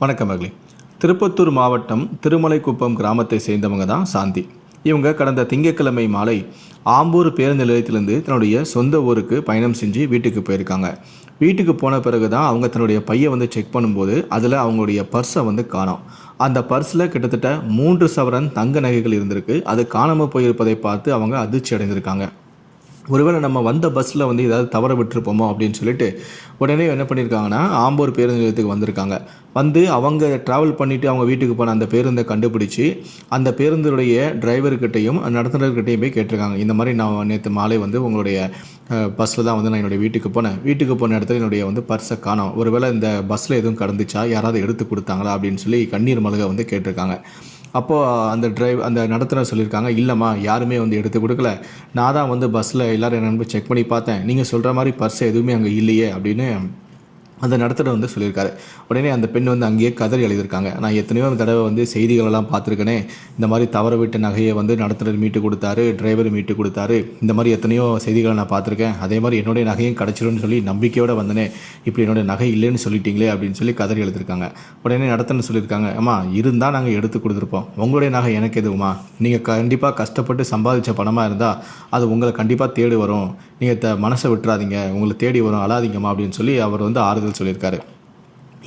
வணக்கம் மகளே. திருப்பத்தூர் மாவட்டம் திருமலைக்குப்பம் கிராமத்தை சேர்ந்தவங்க தான் சாந்தி. இவங்க கடந்த திங்கட்கிழமை மாலை ஆம்பூர் பேருந்து நிலையத்திலேருந்து தன்னுடைய சொந்த ஊருக்கு பயணம் செஞ்சு வீட்டுக்கு போயிருக்காங்க. வீட்டுக்கு போன பிறகு தான் அவங்க தன்னுடைய பையை செக் பண்ணும்போது அதில் அவங்களுடைய பர்ஸை காணோம். அந்த பர்ஸில் கிட்டத்தட்ட 3 சவரன் தங்க நகைகள் இருந்திருக்கு. அது காணாமல் போயிருப்பதை பார்த்து அவங்க அதிர்ச்சி அடைந்திருக்காங்க. ஒருவேளை நம்ம வந்த பஸ்ஸில் ஏதாவது தவற விட்டுருப்போமோ அப்படின்னு சொல்லிட்டு உடனே என்ன பண்ணியிருக்காங்கன்னா ஆம்பூர் பேருந்து நிலையத்துக்கு வந்திருக்காங்க. அவங்க ட்ராவல் பண்ணிவிட்டு அவங்க வீட்டுக்கு போன அந்த பேருந்தை கண்டுபிடிச்சி அந்த பேருந்துடைய டிரைவர்கிட்டையும் நடத்துனர்கிட்டையும் போய் கேட்டிருக்காங்க. இந்த மாதிரி நான் நேற்று மாலை உங்களுடைய பஸ்ஸில் தான் நான் என்னுடைய வீட்டுக்கு போன இடத்துல என்னுடைய பர்ஸை காணோம். ஒருவேளை இந்த பஸ்ஸில் எதுவும் கடந்துச்சா, யாராவது எடுத்து கொடுத்தாங்களா அப்படின்னு சொல்லி கண்ணீர் மல்க கேட்டிருக்காங்க. அப்போது அந்த நடத்துனர் சொல்லியிருக்காங்க, இல்லைம்மா யாருமே எடுத்து கொடுக்கல, நான் தான் பஸ்ஸில் எல்லோரும் என்னென்னு செக் பண்ணி பார்த்தேன், நீங்கள் சொல்கிற மாதிரி பர்ஸ் எதுவுமே அங்கே இல்லையே அப்படின்னு அந்த நடத்துனர் சொல்லியிருக்காரு. உடனே அந்த பெண் அங்கேயே கதறி எழுதியிருக்காங்க. நான் எத்தனையோ தடவை செய்திகளெல்லாம் பார்த்துருக்கேனே, இந்த மாதிரி தவற விட்ட நகையை நடத்துனர் மீட்டு கொடுத்தாரு, டிரைவர் மீட்டு கொடுத்தாரு, இந்த மாதிரி எத்தனையோ செய்திகளை நான் பார்த்துருக்கேன். அதே மாதிரி என்னுடைய நகையும் கிடச்சிடும்னு சொல்லி நம்பிக்கையோடு வந்தனே, இப்படி என்னுடைய நகை இல்லைன்னு சொல்லிட்டீங்களே அப்படின்னு சொல்லி கதறி எழுதியிருக்காங்க. உடனே நடத்துனர் சொல்லியிருக்காங்க, அம்மா இருந்தால் நாங்கள் எடுத்து கொடுத்துருப்போம், உங்களுடைய நகை எனக்கு எதுவுமா, நீங்கள் கண்டிப்பாக கஷ்டப்பட்டு சம்பாதிச்ச பணமாக இருந்தால் அது உங்களை கண்டிப்பாக தேடி வரும், நீங்கள் மனசை விட்டுறாதீங்க, உங்களை தேடி வரும், அழாதீங்கம்மா அப்படின்னு சொல்லி அவர் ஆறுதல் சொல்லியிருக்காரு.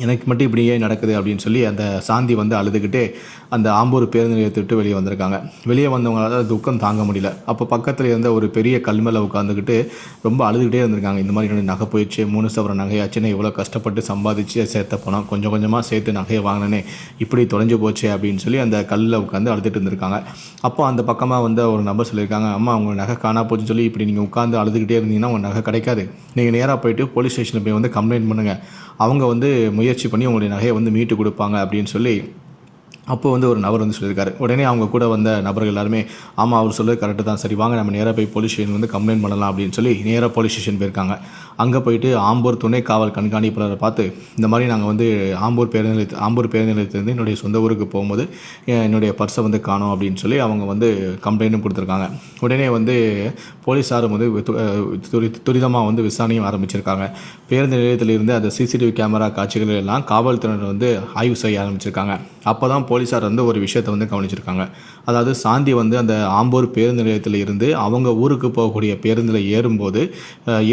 எனக்கு மட்டும் இப்படியே நடக்குது அப்படின்னு சொல்லி அந்த சாந்தி அழுதுகிட்டே அந்த ஆம்பூர் பேருந்து நிலையத்தை விட்டு வெளியே வந்திருக்காங்க. வெளியே வந்தவங்களால துக்கம் தாங்க முடியல. அப்போ பக்கத்தில் இருந்த ஒரு பெரிய கல் மேலே உட்காந்துக்கிட்டு ரொம்ப அழுதுகிட்டே இருந்திருக்காங்க. இந்த மாதிரி என்னுடைய நகை போயிடுச்சு, 3 சவரன் நகையாச்சுன்னு இவ்வளோ கஷ்டப்பட்டு சம்பாதிச்சு சேர்த்த போனோம், கொஞ்சம் கொஞ்சமாக சேர்த்து நகையை வாங்கினேனே, இப்படி தொலைஞ்சு போச்சு அப்படின்னு சொல்லி அந்த கல்லில் உட்காந்து அழுதுட்டு இருந்திருக்காங்க. அப்போ அந்த பக்கமாக ஒரு நபர் சொல்லியிருக்காங்க, அம்மா உங்கள் நகை காணா போச்சுன்னு சொல்லி இப்படி நீங்கள் உட்காந்து அழுதுகிட்டே இருந்தீங்கன்னா உங்கள் நகை கிடைக்காது, நீங்கள் நேராக போயிட்டு போலீஸ் ஸ்டேஷனில் போய் கம்ப்ளைண்ட் பண்ணுங்கள், அவங்க முயற்சி பண்ணி உங்களுடைய நகையை மீட்டு கொடுப்பாங்க அப்படின்னு சொல்லி அப்போ ஒரு நபர் சொல்லியிருக்காரு. உடனே அவங்க கூட வந்த நபர்கள் எல்லாருமே, ஆமாம் அவர் சொல்கிறது கரெக்டு தான், சரி வாங்க நம்ம நேராக போய் போலீஸ் ஸ்டேஷன் கம்ப்ளைண்ட் பண்ணலாம் அப்படின்னு சொல்லி நேராக போலீஸ் ஸ்டேஷன் போயிருக்காங்க. அங்கே போயிட்டு ஆம்பூர் துணை காவல் கண்காணிப்பாளரை பார்த்து, இந்த மாதிரி நாங்கள் ஆம்பூர் பேருந்து நிலையத்திலேருந்து என்னுடைய சொந்த ஊருக்கு போகும்போது என்னுடைய பர்ஸை காணோம் அப்படின்னு சொல்லி அவங்க கம்ப்ளைண்ட்டும் கொடுத்துருக்காங்க. உடனே போலீஸாரும் துரிதமாக விசாரணையும் ஆரம்பிச்சிருக்காங்க. பேருந்து நிலையத்திலிருந்து அந்த சிசிடிவி கேமரா காட்சிகள் எல்லாம் காவல்துறையினர் ஆய்வு செய்ய ஆரம்பிச்சிருக்காங்க. அப்போ தான் போலீஸார் ஒரு விஷயத்தை கவனிச்சிருக்காங்க. அதாவது சாந்தி அந்த ஆம்பூர் பேருந்து நிலையத்தில் இருந்து அவங்க ஊருக்கு போகக்கூடிய பேருந்தில்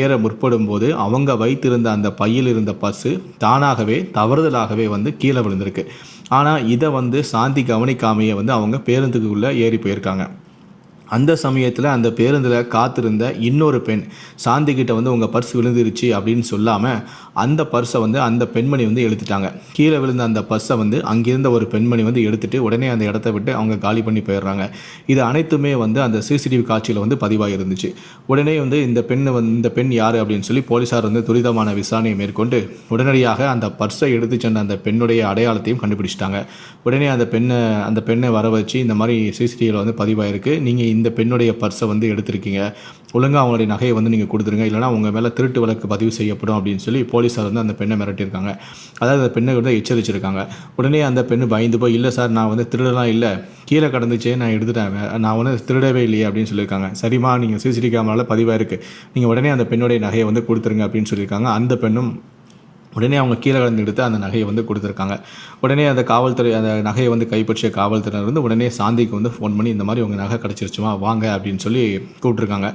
ஏற முற்படும் போது அவங்க வைத்திருந்த அந்த பையில் இருந்த பர்ஸு தானாகவே தவறுதலாகவே கீழே விழுந்திருக்கு. ஆனால் இதை சாந்தி கவனிக்காமையே அவங்க பேருந்துக்குள்ளே ஏறி போயிருக்காங்க. அந்த சமயத்தில் அந்த பேருந்தில் காத்திருந்த இன்னொரு பெண் சாந்தி கிட்ட உங்கள் பர்ஸ் விழுந்துருச்சு அப்படின்னு சொல்லாமல் அந்த பர்ஸை அந்த பெண்மணி எடுத்துட்டாங்க. கீழே விழுந்த அந்த பர்ஸை அங்கிருந்த ஒரு பெண்மணி எடுத்துகிட்டு உடனே அந்த இடத்த விட்டு அவங்க காலி பண்ணி போயிடுறாங்க. இது அனைத்துமே அந்த சிசிடிவி காட்சியில் பதிவாகி இருந்துச்சு. உடனே இந்த பெண் யார் அப்படின்னு சொல்லி போலீஸார் துரிதமான விசாரணையை மேற்கொண்டு உடனடியாக அந்த பர்ஸை எடுத்து சென்ற அந்த பெண்ணுடைய அடையாளத்தையும் கண்டுபிடிச்சிட்டாங்க. உடனே அந்த பெண்ணை வர வச்சு, இந்த மாதிரி சிசிடிவியில் பதிவாயிருக்கு, நீங்கள் இந்த பெண்ணுடைய பர்ஸை எடுத்திருக்கீங்க, ஒழுங்காக அவங்களுடைய நகையை நீங்கள் கொடுத்துருங்க, இல்லைனா உங்கள் மேலே திருட்டு வழக்கு பதிவு செய்யப்படும் அப்படின்னு சொல்லி போலீஸார் அந்த பெண்ணை மிரட்டியிருக்காங்க. அதாவது அந்த பெண்ணை எச்சரிச்சிருக்காங்க. உடனே அந்த பெண்ணு பயந்து போய், இல்லை சார் நான் திருடலாம் இல்லை, கீழே கடந்துச்சே நான் எடுத்துட்டேன், நான் திருடவே இல்லையே அப்படின்னு சொல்லியிருக்காங்க. சரிம்மா நீங்கள் சிசிடிவி கேமராவில் பதிவாக இருக்குது, நீங்கள் உடனே அந்த பெண்ணுடைய நகையை கொடுத்துருங்க அப்படின்னு சொல்லியிருக்காங்க. அந்த பெண்ணும் உடனே அவங்க கீழே கலந்து எடுத்து அந்த நகையை கொடுத்துருக்காங்க. உடனே அந்த காவல்துறை அந்த நகையை கைப்பற்றிய காவல்துறையினர் உடனே சாந்திக்கு ஃபோன் பண்ணி, இந்த மாதிரி உங்கள் நகை கிடச்சிருச்சுமா வாங்க அப்படின்னு சொல்லி கூப்பிட்ருக்காங்க.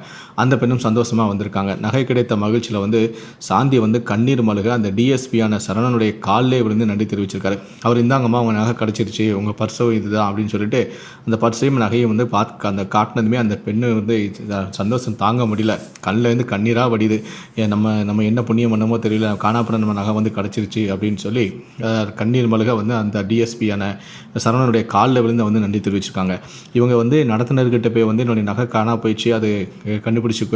அந்த பெண்ணும் சந்தோஷமாக வந்திருக்காங்க. நகை கிடைத்த மகிழ்ச்சியில் சாந்தி கண்ணீர் மல்க அந்த டிஎஸ்பியான சரவணனுடைய காலிலே விழுந்து நன்றி தெரிவிச்சிருக்காரு. அவர் இந்தாங்கம்மா உங்கள் நகை கிடச்சிருச்சு, உங்கள் பர்ஸும் இதுதான் அப்படின்னு சொல்லிட்டு அந்த பர்ஸையும் நகையும் அந்த காட்டினதுமே அந்த பெண்ணு சந்தோஷம் தாங்க முடியல, கண்ணில் கண்ணீராக வடிது. நம்ம என்ன புண்ணியம் பண்ணமோ தெரியல, காணாப்பட நம்ம நகை கிடச்சிருச்சு அப்படின்னு சொல்லி கண்ணீர் மல்க அந்த டிஎஸ்பியான சரவணனுடைய காலில் விழுந்து நன்றி தெரிவிச்சிருக்காங்க. இவங்க நடத்துனர்கிட்ட போய் என்னுடைய நகை காணா போயிடுச்சு, அது கண்டுபிடிச்சி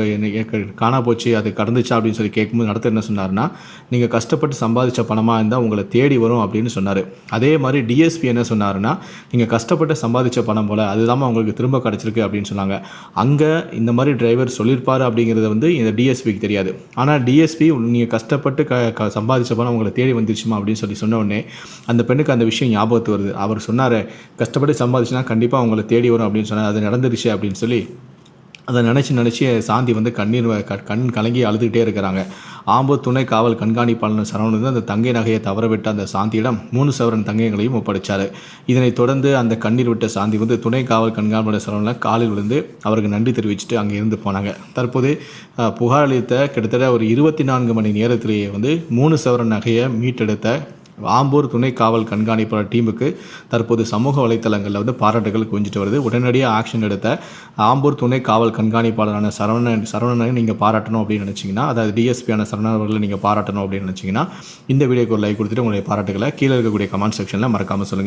காணா போச்சு, அது கடந்துச்சா அப்படின்னு சொல்லி கேட்கும்போது நடத்துனர் என்ன சொன்னார்னா, நீங்கள் கஷ்டப்பட்டு சம்பாதிச்ச பணமாக இருந்தால் உங்களை தேடி வரும் அப்படின்னு சொன்னார். அதே மாதிரி டிஎஸ்பி என்ன சொன்னார்னா, நீங்கள் கஷ்டப்பட்டு சம்பாதிச்ச பணம் போல் அதுதான் உங்களுக்கு திரும்ப கிடச்சிருக்கு அப்படின்னு சொன்னாங்க. அங்கே இந்த மாதிரி டிரைவர் சொல்லியிருப்பார் அப்படிங்கிறது இந்த டிஎஸ்பிக்கு தெரியாது. ஆனால் டிஎஸ்பி நீங்கள் கஷ்டப்பட்டு சம்பாதிச்ச பணம் உங்களை தேடி வந்துருச்சுமா அப்படின்னு சொல்லி சொன்ன உடனே அந்த பெண்ணுக்கு அந்த விஷயம் ஞாபகத்து வருது. அவர் சொன்னார், கஷ்டப்பட்டு சம்பாதிச்சுன்னா கண்டிப்பாக உங்களை தேடி வரும் அப்படின்னு சொன்னார், அது நடந்துருச்சு அப்படின்னு சொல்லி அதை நினச்சி சாந்தி வந்து கண் கலங்கி அழுதுகிட்டே இருக்கிறாங்க. ஆம்பூர் துணை காவல் கண்காணிப்பாளர் சரவணன் வந்து அந்த தங்கை நகையை தவறவிட்ட அந்த சாந்தியிடம் 3 சவரன் தங்கங்களையும் ஒப்படைச்சார். இதனைத் தொடர்ந்து அந்த கண்ணீர் விட்ட சாந்தி வந்து துணை காவல் கண்காணிப்பாளர் சரவணன் காலில் விழுந்து அவருக்கு நன்றி தெரிவிச்சுட்டு அங்கே இருந்து போனாங்க. தற்போது புகார் அளித்த கிட்டத்தட்ட ஒரு 24 மணி நேரத்திலேயே வந்து 3 சவரன் நகையை மீட்டெடுத்த ஆம்பூர் துணை காவல் கண்காணிப்பாளர் டீமுக்கு தற்போது சமூக வலைத்தளங்களில் வந்து பாராட்டுகள் குவிஞ்சிட்டு வருது. உடனடியாக ஆக்ஷன் எடுத்த ஆம்பூர் துணை காவல் கண்காணிப்பாளரான சரவணனை நீங்கள் பாராட்டணும் அப்படின்னு நினச்சிங்கன்னா, அதாவது டிஎஸ்பியான சரவணன் அவர்களை நீங்கள் பாராட்டணும் அப்படின்னு நினச்சிங்கன்னா இந்த வீடியோக்கு ஒரு லைக் கொடுத்துட்டு உங்களுடைய பாராட்டுகளை கீழே இருக்கக்கூடிய கமெண்ட் செக்ஷனில் மறக்காமல் சொல்லுங்கள்.